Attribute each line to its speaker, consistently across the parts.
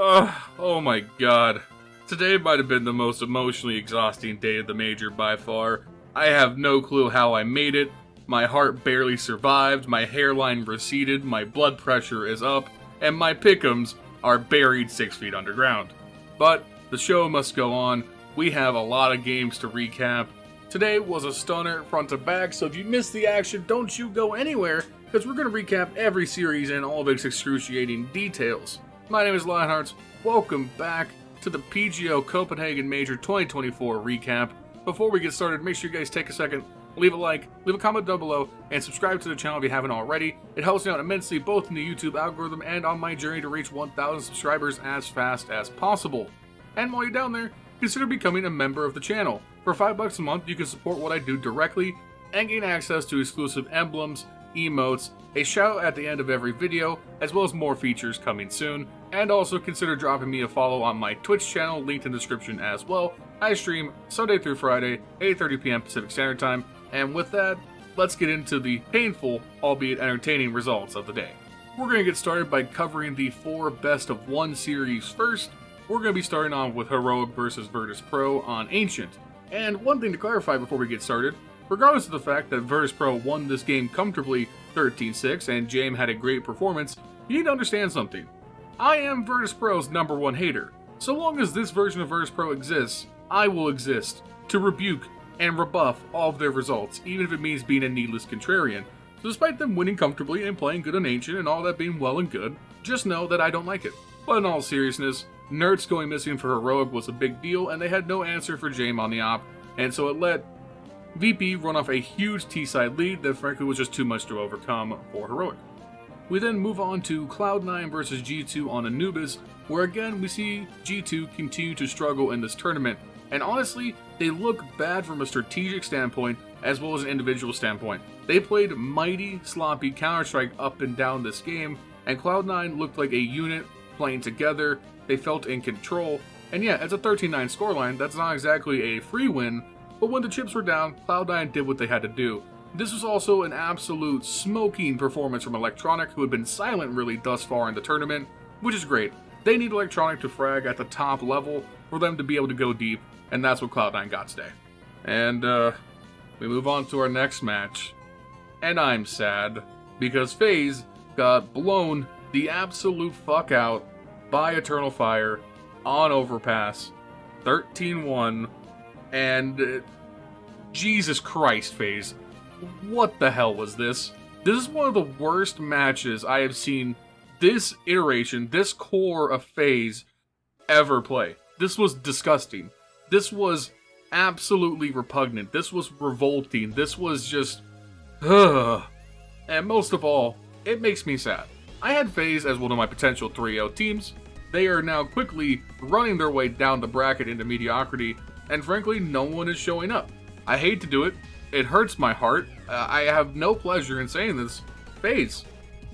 Speaker 1: Oh my god. Today might have been the most emotionally exhausting day of the Major by far. I have no clue how I made it. My heart barely survived, my hairline receded, my blood pressure is up, and my pick'ems are buried 6 feet underground. But the show must go on. We have a lot of games to recap. Today was a stunner front to back, so if you missed the action, don't you go anywhere, because we're going to recap every series and all of its excruciating details. My name is LionHeartZ. Welcome back to the PGO Copenhagen Major 2024 recap. Before we get started, make sure you guys take a second, leave a like, leave a comment down below, and subscribe to the channel if you haven't already. It helps me out immensely both in the YouTube algorithm and on my journey to reach 1,000 subscribers as fast as possible. And while you're down there, consider becoming a member of the channel. For $5 a month, you can support what I do directly and gain access to exclusive emblems, emotes, a shout at the end of every video, as well as more features coming soon. And also consider dropping me a follow on my Twitch channel, linked in the description as well. I stream Sunday through Friday, 8:30 p.m. Pacific Standard Time. And with that, let's get into the painful, albeit entertaining results of the day. We're going to get started by covering the 4 best of 1 series first. We're going to be starting on with Heroic versus Virtus Pro on Ancient. And one thing to clarify before we get started, regardless of the fact that Virtus Pro won this game comfortably 13-6 and James had a great performance, you need to understand something. I am Virtus Pro's #1 hater. So long as this version of Virtus Pro exists, I will exist to rebuke and rebuff all of their results, even if it means being a needless contrarian. So despite them winning comfortably and playing good on Ancient and all that being well and good, just know that I don't like it. But in all seriousness, Nerds going missing for Heroic was a big deal, and they had no answer for James on the op, and so it let VP run off a huge T-side lead that frankly was just too much to overcome for Heroic. We then move on to Cloud9 versus G2 on Anubis, where again we see G2 continue to struggle in this tournament, and honestly, they look bad from a strategic standpoint as well as an individual standpoint. They played mighty, sloppy Counter-Strike up and down this game, and Cloud9 looked like a unit playing together. They felt in control, and yeah, it's a 13-9 scoreline. That's not exactly a free win, but when the chips were down, Cloud9 did what they had to do. This was also an absolute smoking performance from Electronic, who had been silent really thus far in the tournament, which is great. They need Electronic to frag at the top level for them to be able to go deep, and that's what Cloud9 got today. And we move on to our next match, and I'm sad, because FaZe got blown the absolute fuck out by Eternal Fire on Overpass, 13-1, and Jesus Christ, FaZe. What the hell was this? This is one of the worst matches I have seen this iteration, this core of FaZe ever play. This was disgusting. This was absolutely repugnant. This was revolting. This was just... ugh. And most of all, it makes me sad. I had FaZe as one of my potential 3-0 teams. They are now quickly running their way down the bracket into mediocrity, and frankly, no one is showing up. I hate to do it. It hurts my heart. I have no pleasure in saying this. FaZe,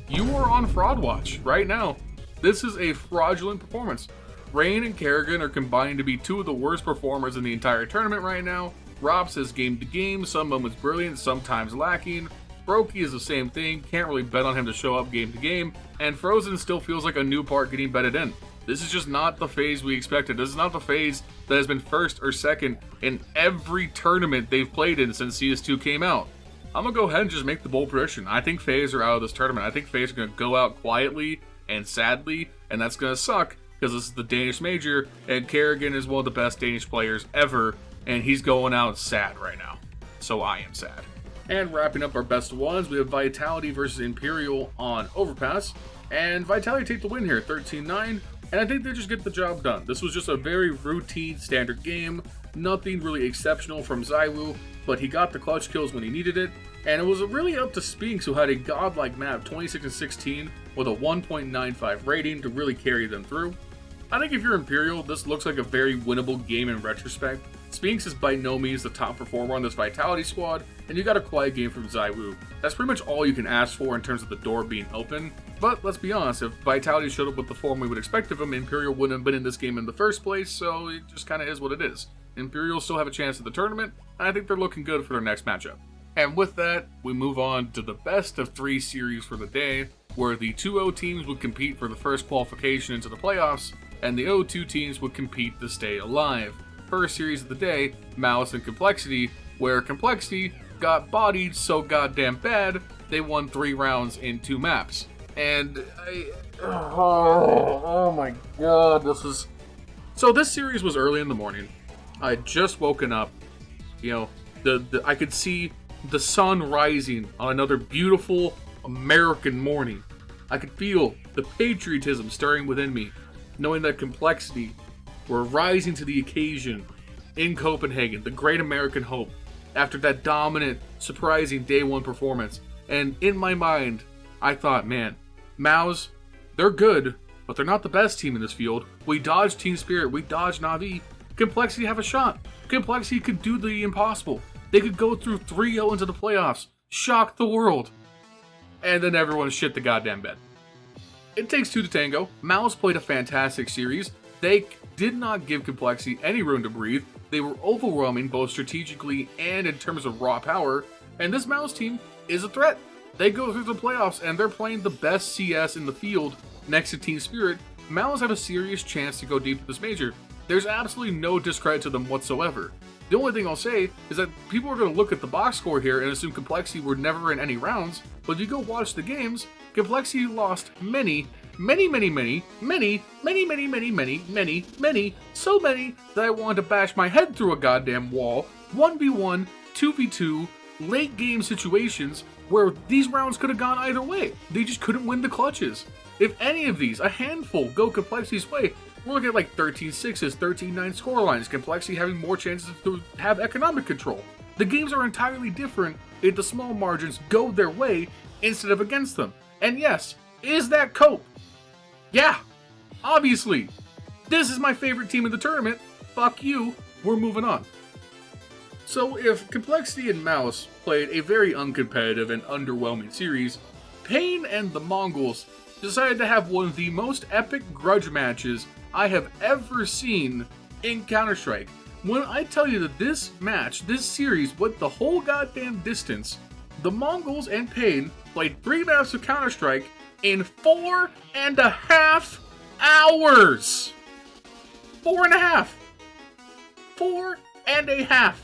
Speaker 1: you are on fraud watch right now. This is a fraudulent performance. Rain and Kerrigan are combined to be 2 of the worst performers in the entire tournament right now. Rob says game to game, some moments brilliant, sometimes lacking. Brokey is the same thing, can't really bet on him to show up game to game, and Frozen still feels like a new part getting bedded in. This is just not the FaZe we expected. This is not the FaZe that has been first or second in every tournament they've played in since CS2 came out. I'm gonna go ahead and just make the bold prediction. I think FaZe are out of this tournament. I think FaZe are gonna go out quietly and sadly, and that's gonna suck because this is the Danish Major, and Kerrigan is one of the best Danish players ever, and he's going out sad right now. So I am sad. And wrapping up our best of ones, we have Vitality versus Imperial on Overpass. And Vitality take the win here, 13-9. And I think they just get the job done. This was just a very routine, standard game. Nothing really exceptional from ZywOo, but he got the clutch kills when he needed it. And it was really up to Spinks, who had a godlike map, 26-16, with a 1.95 rating to really carry them through. I think if you're Imperial, this looks like a very winnable game in retrospect. Spinks is by no means the top performer on this Vitality squad, and you got a quiet game from ZywOo. That's pretty much all you can ask for in terms of the door being open. But let's be honest, if Vitality showed up with the form we would expect of him, Imperial wouldn't have been in this game in the first place, so it just kind of is what it is. Imperial still have a chance at the tournament, and I think they're looking good for their next matchup. And with that, we move on to the best of 3 series for the day, where the 2-0 teams would compete for the first qualification into the playoffs, and the O2 teams would compete to stay alive. First series of the day, Mouz and Complexity, where Complexity got bodied so goddamn bad, they won 3 rounds in 2 maps. And oh my god, So this series was early in the morning. I had just woken up. You know, I could see the sun rising on another beautiful American morning. I could feel the patriotism stirring within me, knowing that Complexity were rising to the occasion in Copenhagen, the great American hope, after that dominant, surprising day 1 performance. And in my mind, I thought, man, Mouz, they're good, but they're not the best team in this field. We dodged Team Spirit, we dodged NAVI. Complexity have a shot. Complexity could do the impossible. They could go through 3-0 into the playoffs, shock the world. And then everyone shit the goddamn bed. It takes 2 to tango. Mouz played a fantastic series. They did not give Complexity any room to breathe. They were overwhelming both strategically and in terms of raw power. And this Mouz team is a threat. They go through the playoffs and they're playing the best CS in the field next to Team Spirit. Mouz have a serious chance to go deep in this major. There's absolutely no discredit to them whatsoever. The only thing I'll say is that people are going to look at the box score here and assume Complexity were never in any rounds, but if you go watch the games, Complexity lost many, so many that I wanted to bash my head through a goddamn wall. 1v1, 2v2, late game situations where these rounds could have gone either way. They just couldn't win the clutches. If any of these, a handful, go Complexity's way, we're looking at like 13-6s, 13-9 scorelines, Complexity having more chances to have economic control. The games are entirely different if the small margins go their way instead of against them. And yes, is that Cope? Yeah, obviously. This is my favorite team in the tournament. Fuck you, we're moving on. So if Complexity and Mouz played a very uncompetitive and underwhelming series, Pain and the Mongolz decided to have one of the most epic grudge matches I have ever seen in Counter-Strike. When I tell you that this match, this series, went the whole goddamn distance, the Mongolz and Pain played 3 maps of Counter-Strike in 4.5 hours! 4.5! 4.5!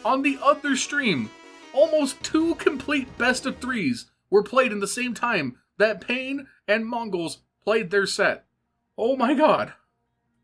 Speaker 1: On the other stream, almost 2 complete best of 3s were played in the same time that Pain and Mongolz played their set. Oh my god.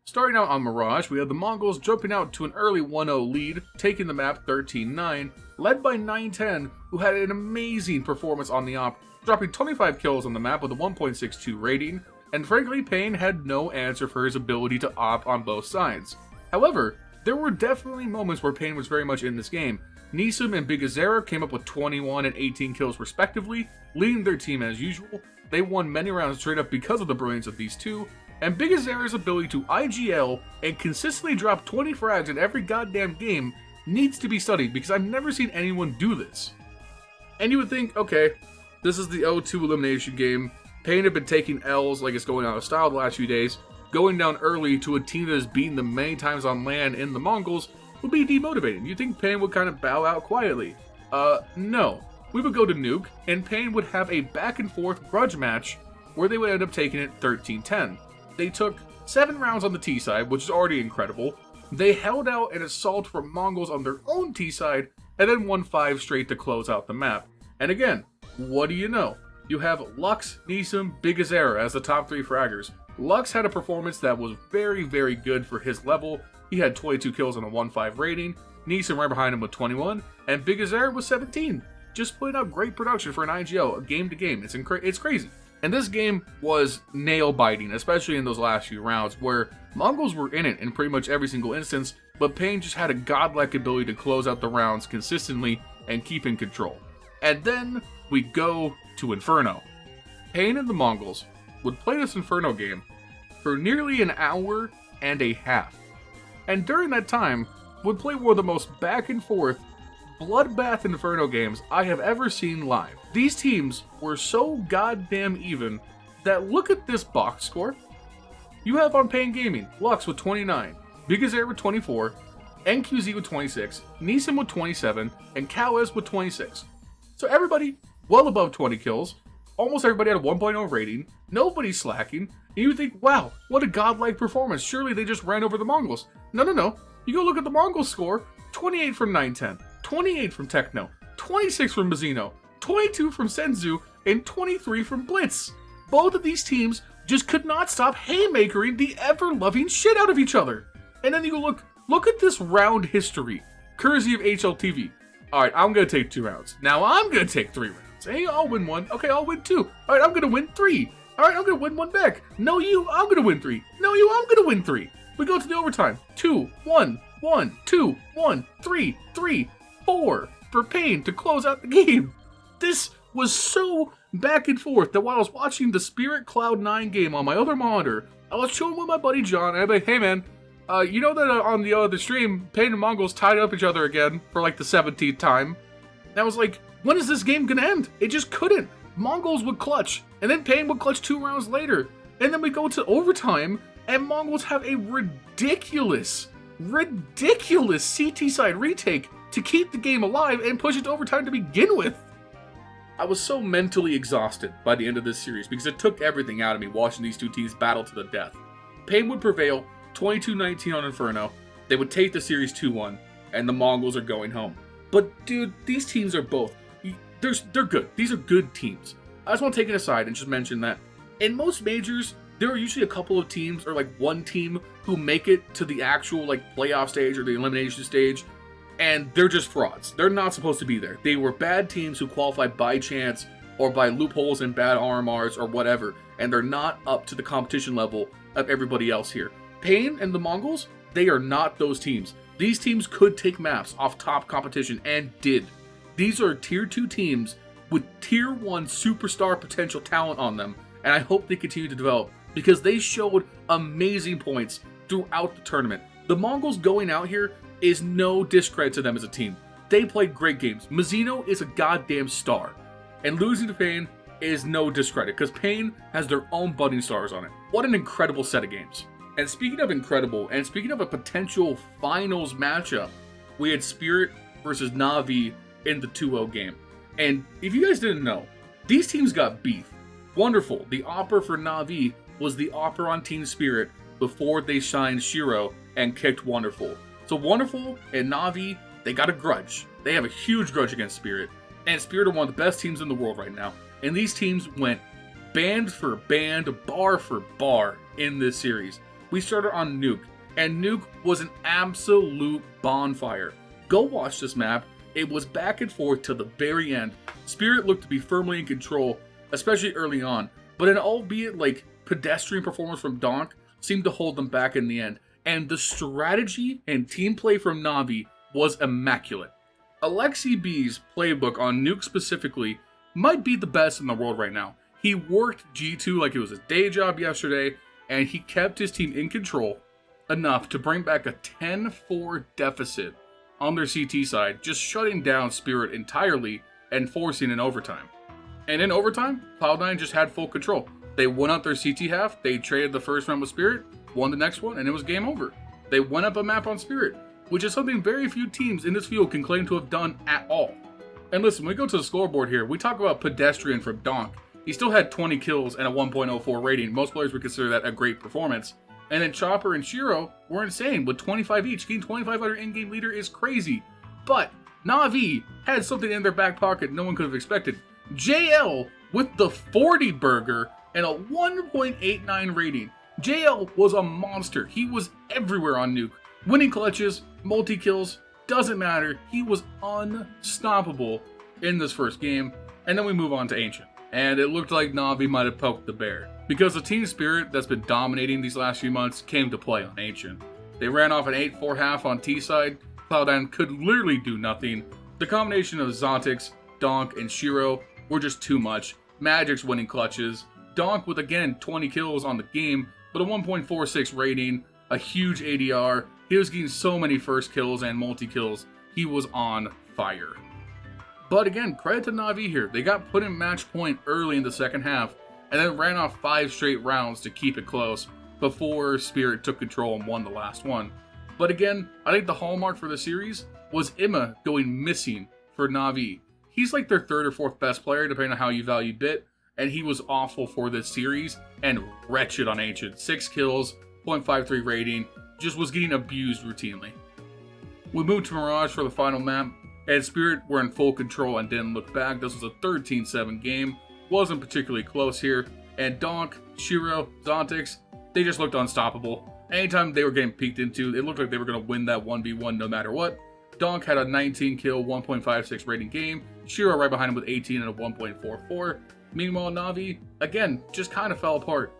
Speaker 1: Starting out on Mirage, we had the Mongolz jumping out to an early 1-0 lead, taking the map 13-9, led by 910, who had an amazing performance on the op, dropping 25 kills on the map with a 1.62 rating, and frankly, Pain had no answer for his ability to op on both sides. However, there were definitely moments where Pain was very much in this game. Nisum and Big Azera came up with 21 and 18 kills respectively, leading their team as usual. They won many rounds straight up because of the brilliance of these two, and Big Azera's ability to IGL and consistently drop 20 frags in every goddamn game needs to be studied because I've never seen anyone do this. And you would think, okay, this is the O2 elimination game. Pain had been taking L's like it's going out of style the last few days. Going down early to a team that has beaten them many times on LAN in the Mongolz would be demotivating. You'd think Pain would kind of bow out quietly. No. We would go to Nuke, and Pain would have a back and forth grudge match where they would end up taking it 13-10. They took 7 rounds on the T side, which is already incredible. They held out an assault from Mongolz on their own T side, and then won 5 straight to close out the map. And again, what do you know? You have Lux, Nisum, Big Azera as the top 3 fraggers. Lux had a performance that was very, very good for his level. He had 22 kills and a 1.5 rating. Nisum right behind him with 21, and Big Azera was 17. Just putting out great production for an IGL, game to game. It's crazy. And this game was nail-biting, especially in those last few rounds, where Mongolz were in it in pretty much every single instance, but Pain just had a godlike ability to close out the rounds consistently and keep in control. And then we go to Inferno. Pain and the Mongolz would play this Inferno game for nearly an hour and a half. And during that time, would play one of the most back and forth bloodbath Inferno games I have ever seen live. These teams were so goddamn even that look at this box score. You have on Pain Gaming, Lux with 29, Big Azera with 24, NQZ with 26, Nissan with 27, and Kawes with 26. So everybody well above 20 kills, almost everybody had a 1.0 rating, nobody's slacking, And you think, wow, what a godlike performance. Surely they just ran over the Mongols. No, no, no. You go look at the Mongols score. 28 from 910, 28 from Techno, 26 from Mizzino, 22 from Senzu, and 23 from Blitz. Both of these teams just could not stop haymakering the ever-loving shit out of each other. And then you look at this round history, courtesy of HLTV. Alright, I'm gonna take 2 rounds. Now I'm gonna take 3 rounds. Hey, I'll win 1. Okay, I'll win 2. Alright, I'm gonna win 3. Alright, I'm gonna win 1 back. No, you, I'm gonna win 3. No, you, I'm gonna win 3. We go to the overtime. 2, 1, 1, 2, 1, 3, 3, 4 for Pain to close out the game. This was so back and forth that while I was watching the Spirit Cloud9 game on my other monitor, I was chilling with my buddy John, and I'm like, hey man, you know that on the other stream, Pain and Mongolz tied up each other again for like the 17th time. And I was like, when is this game gonna end? It just couldn't. Mongolz would clutch, and then Pain would clutch 2 rounds later. And then we go to overtime, and Mongolz have a ridiculous CT side retake to keep the game alive and push it to overtime to begin with. I was so mentally exhausted by the end of this series because it took everything out of me watching these two teams battle to the death. Pain would prevail 22-19 on Inferno, they would take the series 2-1, and the Mongols are going home. But dude, these teams are both, they're good. These are good teams. I just want to take it aside and just mention that in most majors, there are usually a couple of teams or like one team who make it to the actual like playoff stage or the elimination stage, and they're just frauds. They're not supposed to be there. They were bad teams who qualified by chance or by loopholes and bad RMRs or whatever, and they're not up to the competition level of everybody else here. Pain and the Mongols, they are not those teams. These teams could take maps off top competition and did. These are tier 2 teams with tier 1 superstar potential talent on them, and I hope they continue to develop because they showed amazing points throughout the tournament. The Mongols going out here is no discredit to them as a team. They played great games. Mizzino is a goddamn star, and losing to Pain is no discredit because Pain has their own budding stars on it. What an incredible set of games. And speaking of incredible, and speaking of a potential finals matchup, we had Spirit versus NAVI in the 2-0 game. And if you guys didn't know, these teams got beef. Wonderful. The Opera for NAVI was the Opera on Team Spirit before they signed Shiro and kicked Wonderful. So Wonderful and NAVI, they got a grudge. They have a huge grudge against Spirit. And Spirit are one of the best teams in the world right now. And these teams went band for band, bar for bar in this series. We started on Nuke, and Nuke was an absolute bonfire. Go watch this map. It was back and forth till the very end. Spirit looked to be firmly in control, especially early on, but an albeit like pedestrian performance from Donk seemed to hold them back in the end. And the strategy and team play from NAVI was immaculate. Alexi B's playbook on Nuke specifically might be the best in the world right now. He worked G2 like it was his day job yesterday, and he kept his team in control enough to bring back a 10-4 deficit on their CT side, just shutting down Spirit entirely and forcing an overtime. And in overtime, Cloud9 just had full control. They won out their CT half, they traded the first round with Spirit, won the next one, and it was game over. They went up a map on Spirit, which is something very few teams in this field can claim to have done at all. And listen, when we go to the scoreboard here, we talk about pedestrian from Donk. He still had 20 kills and a 1.04 rating. Most players would consider that a great performance. And then Chopper and Shiro were insane with 25 each. Getting 2500 in-game leader is crazy. But NAVI had something in their back pocket no one could have expected. JL with the 40 burger and a 1.89 rating. JL was a monster. He was everywhere on Nuke. Winning clutches, multi-kills, doesn't matter. He was unstoppable in this first game. And then we move on to Ancient. And it looked like NAVI might have poked the bear, because the team spirit that's been dominating these last few months came to play on Ancient. They ran off an 8-4 half on T side. Cloud9 could literally do nothing. The combination of Zontix, Donk, and Shiro were just too much. Magic's winning clutches. Donk with again 20 kills on the game, but a 1.46 rating, a huge ADR. He was getting so many first kills and multi-kills. He was on fire. But again, credit to NAVI here. They got put in match point early in the second half, and then ran off 5 straight rounds to keep it close before Spirit took control and won the last one. But again, I think the hallmark for the series was Imma going missing for NAVI. He's like their 3rd or 4th best player, depending on how you value Bit, and he was awful for this series and wretched on Ancient. 6 kills, 0.53 rating, just was getting abused routinely. We moved to Mirage for the final map, and Spirit were in full control and didn't look back. This was a 13-7 game, wasn't particularly close here, and Donk, Shiro, Zontix, they just looked unstoppable. Anytime they were getting peeked into, it looked like they were going to win that 1v1 no matter what. Donk had a 19 kill, 1.56 rating game, Shiro right behind him with 18 and a 1.44. Meanwhile, Navi, again, just kind of fell apart.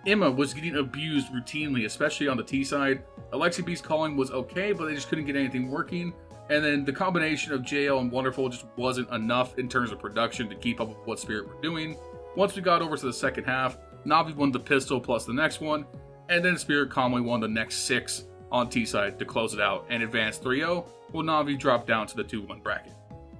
Speaker 1: Emma was getting abused routinely, especially on the T side. Alexi B's calling was okay, but they just couldn't get anything working. And then the combination of JL and Wonderful just wasn't enough in terms of production to keep up with what Spirit were doing. Once we got over to the second half, Navi won the pistol plus the next one, and then Spirit calmly won the next 6 on T side to close it out and advance 3-0, while Navi dropped down to the 2-1 bracket.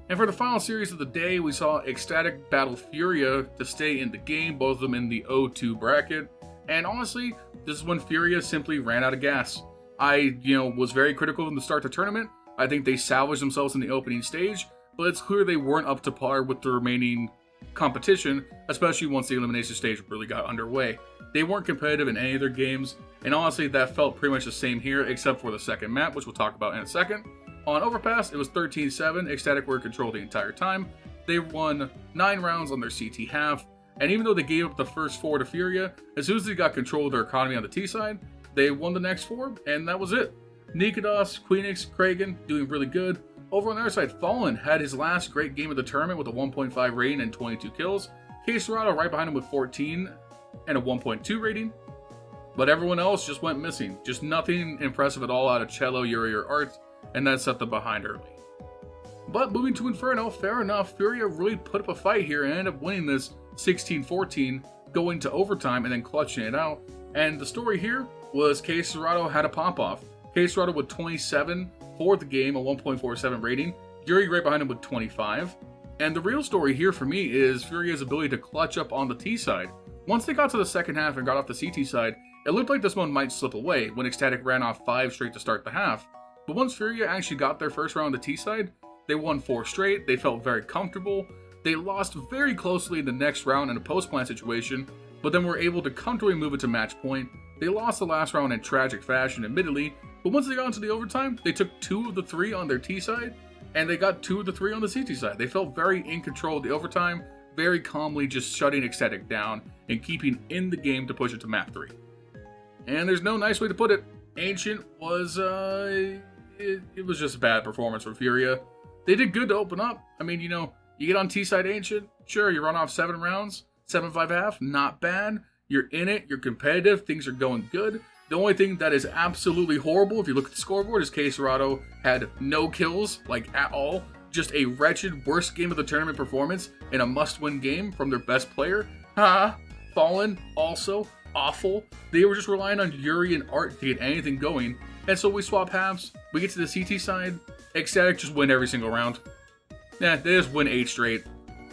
Speaker 1: And for the final series of the day, we saw Ecstatic battle Furia to stay in the game, both of them in the 0-2 bracket. And honestly, this is when Furia simply ran out of gas. I, was very critical of them to start the tournament. I think they salvaged themselves in the opening stage, but it's clear they weren't up to par with the remaining competition, especially once the elimination stage really got underway. They weren't competitive in any of their games, and honestly, that felt pretty much the same here, except for the second map, which we'll talk about in a second. On Overpass, it was 13-7, Ecstatic were in control the entire time. They won 9 rounds on their CT half, and even though they gave up the first 4 to Furia, as soon as they got control of their economy on the T side, they won the next 4, and that was it. Nikodos, Queenix, Kragan doing really good. Over on their side, Fallen had his last great game of the tournament with a 1.5 rating and 22 kills. K-Serrato right behind him with 14 and a 1.2 rating. But everyone else just went missing. Just nothing impressive at all out of Cello, Yuri, or Art, and that set them behind early. But moving to Inferno, fair enough, Furia really put up a fight here and ended up winning this 16-14, going to overtime and then clutching it out. And the story here was K-Serrato had a pop-off. K-Serrato with 27 for the game, a 1.47 rating. Yuri right behind him with 25. And the real story here for me is Furia's ability to clutch up on the T side. Once they got to the second half and got off the CT side, it looked like this one might slip away when Ecstatic ran off 5 straight to start the half. But once Furia actually got their first round on the T side, they won 4 straight, they felt very comfortable. They lost very closely in the next round in a post-plant situation, but then were able to comfortably move it to match point. They lost the last round in tragic fashion, admittedly, but once they got into the overtime, they took 2 of the 3 on their T side, and they got 2 of the 3 on the CT side. They felt very in control of the overtime, very calmly just shutting Ecstatic down and keeping in the game to push it to map 3. And there's no nice way to put it. Ancient was, it was just a bad performance from Furia. They did good to open up. I mean, you get on T-side Ancient, sure, you run off 7 rounds, 7-5 half, not bad. You're in it, you're competitive, things are going good. The only thing that is absolutely horrible, if you look at the scoreboard, is K-Serrato had no kills, at all. Just a wretched, worst game of the tournament performance in a must-win game from their best player. Fallen, also awful. They were just relying on Yuri and Art to get anything going. And so we swap halves, we get to the CT side, Ecstatic just win every single round. They just win 8 straight,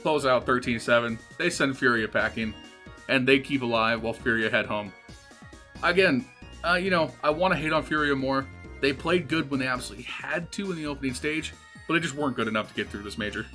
Speaker 1: close out 13-7, they send Furia packing, and they keep alive while Furia head home. Again, I want to hate on Furia more. They played good when they absolutely had to in the opening stage, but they just weren't good enough to get through this major.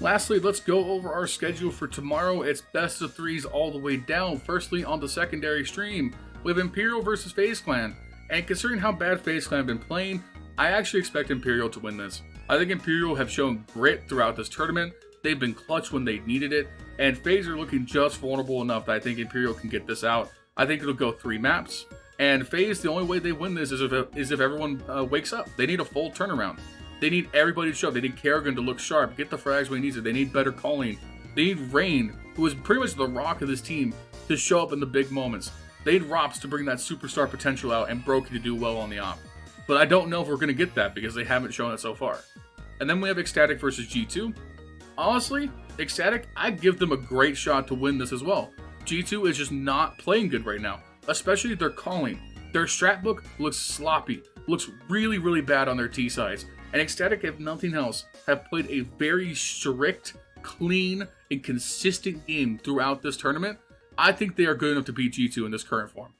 Speaker 1: Lastly, let's go over our schedule for tomorrow. It's best of 3s all the way down. Firstly, on the secondary stream, we have Imperial versus FaZe Clan. And considering how bad FaZe Clan have been playing, I actually expect Imperial to win this. I think Imperial have shown grit throughout this tournament. They've been clutch when they needed it, and FaZe are looking just vulnerable enough that I think Imperial can get this out. I think it'll go 3 maps, and FaZe, the only way they win this is if everyone wakes up. They need a full turnaround. They need everybody to show up. They need Kerrigan to look sharp, get the frags when he needs it. They need better calling. They need Rain, who is pretty much the rock of this team, to show up in the big moments. They need Rops to bring that superstar potential out and Brokey to do well on the op. But I don't know if we're going to get that because they haven't shown it so far. And then we have Ecstatic versus G2. Honestly, Ecstatic, I'd give them a great shot to win this as well. G2 is just not playing good right now, especially their calling. Their strat book looks sloppy, looks really, really bad on their T sides. And Ecstatic, if nothing else, have played a very strict, clean, and consistent game throughout this tournament. I think they are good enough to beat G2 in this current form.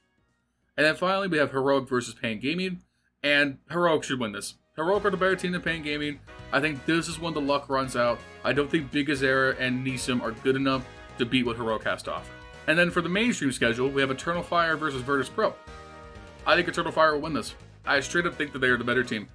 Speaker 1: And then finally, we have Heroic versus Pain Gaming, and Heroic should win this. Heroic are the better team than Pain Gaming. I think this is when the luck runs out. I don't think Big Azera and Nisem are good enough to beat what Heroic has to offer. And then for the mainstream schedule, we have Eternal Fire versus Virtus Pro. I think Eternal Fire will win this. I straight up think that they are the better team.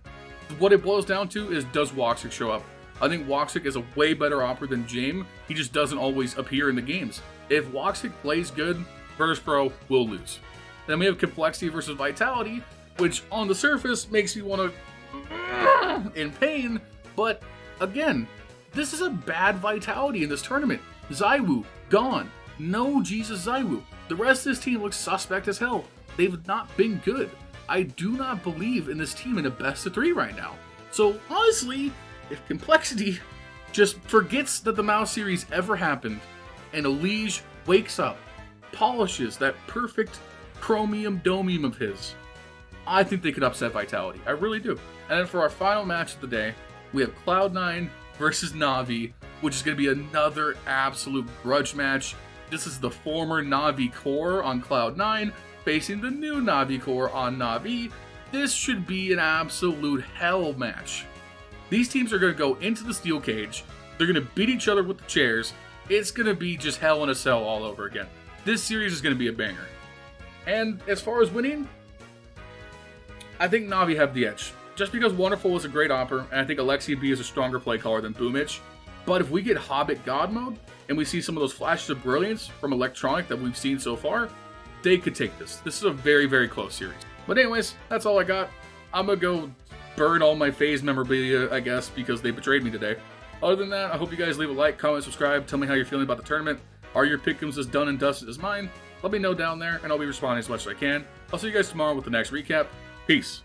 Speaker 1: What it boils down to is, does Woxic show up? I think Woxic is a way better opera than Jaime. He just doesn't always appear in the games. If Woxic plays good, Virtus Pro will lose. Then we have Complexity versus Vitality, which on the surface makes me want to in pain, but again, this is a bad Vitality in this tournament. ZywOo, gone. No Jesus ZywOo. The rest of this team looks suspect as hell. They've not been good. I do not believe in this team in a best of 3 right now. So honestly, if Complexity just forgets that the Mouse series ever happened, and Elige wakes up, polishes that perfect chromium domium of his, I think they could upset Vitality. I really do. And then for our final match of the day, we have Cloud9 versus NAVI, which is going to be another absolute grudge match. This is the former NAVI core on Cloud9 facing the new NAVI core on NAVI. This should be an absolute hell match. These teams are going to go into the steel cage. They're going to beat each other with the chairs. It's going to be just hell in a cell all over again. This series is going to be a banger. And as far as winning, I think NAVI have the edge. Just because Wonderful is a great opera, and I think Alexia B is a stronger play caller than Boomich. But if we get Hobbit God mode, and we see some of those flashes of brilliance from Electronic that we've seen so far, they could take this. This is a very, very close series. But anyways, that's all I got. I'm going to go burn all my Faze memorabilia, I guess, because they betrayed me today. Other than that, I hope you guys leave a like, comment, subscribe. Tell me how you're feeling about the tournament. Are your pick'ems as done and dusted as mine? Let me know down there, and I'll be responding as much as I can. I'll see you guys tomorrow with the next recap. Peace.